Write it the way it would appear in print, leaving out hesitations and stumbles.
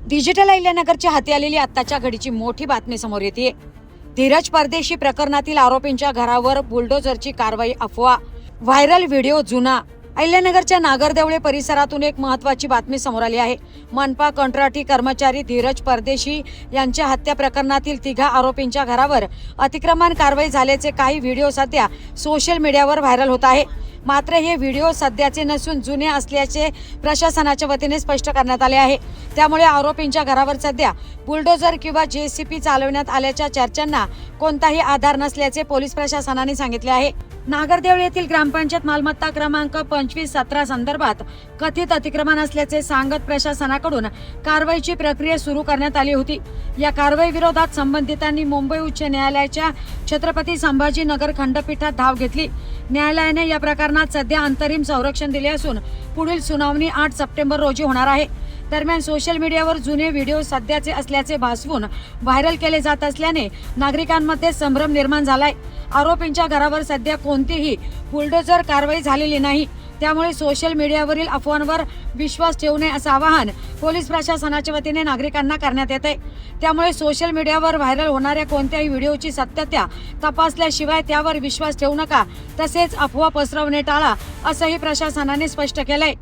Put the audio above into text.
Digital अहिल्यानगरच्या हाती आलेली आत्ताच्या घडीची मोठी बातमी समोर येते। धीरज परदेशी प्रकरणातील आरोपींच्या घरावर बुलडोझरची कारवाई अफवा, व्हायरल व्हिडिओ जुना। अहिल्यानगरच्या नागरदेवळे परिसरातून एक महत्त्वाची बातमी समोर आली आहे। मनपा कंत्राटी कर्मचारी धीरज परदेशी यांच्या हत्या प्रकरणातील तिघा आरोपींच्या घरावर अतिक्रमण कारवाई झाल्याचे काही व्हिडिओ सध्या सोशल मीडियावर व्हायरल होत आहे। मात्र हे व्हिडिओ सध्याचे नसून जुने असल्याचे प्रशासनाच्या वतीने स्पष्ट करण्यात आले आहे। त्यामुळे आरोपींच्या घरावर सध्या बुलडोझर किंवा जेसीबी चालवण्यात आल्याच्या चर्चांना कोणताही आधार नसल्याचे पोलीस प्रशासनाने सांगितले आहे। नागरदेवळे येथील ग्रामपंचायत मालमत्ता क्रमांक 2517 संदर्भात कथित अतिक्रमण असल्याचे सांगत प्रशासनाकडून कारवाईची प्रक्रिया सुरू करण्यात आली होती। या कारवाई विरोधात संबंधितांनी मुंबई उच्च न्यायालयाच्या छत्रपती संभाजीनगर खंडपीठात धाव घेतली। न्यायालयाने या प्रकरणात सध्या अंतरिम संरक्षण दिले असून पुढील सुनावणी 8 सप्टेंबर रोजी होणार आहे। दरम्यान सोशल मीडियावर जुने व्हिडिओ सध्याचे असल्याचे भासवून व्हायरल केले जात असल्याने नागरिकांमध्ये संभ्रम निर्माण झालाय। आरोपींच्या घरावर सध्या कोणतीही बुलडोझर कारवाई झालेली नाही, त्यामुळे सोशल मीडियावरील अफवांवर विश्वास ठेवू नये असं आवाहन पोलीस प्रशासनाच्या वतीने नागरिकांना करण्यात येते। त्यामुळे सोशल मीडियावर व्हायरल होणाऱ्या कोणत्याही व्हिडिओची सत्यता तपासल्याशिवाय त्यावर विश्वास ठेवू नका, तसेच अफवा पसरवणे टाळा असंही प्रशासनाने स्पष्ट केलंय।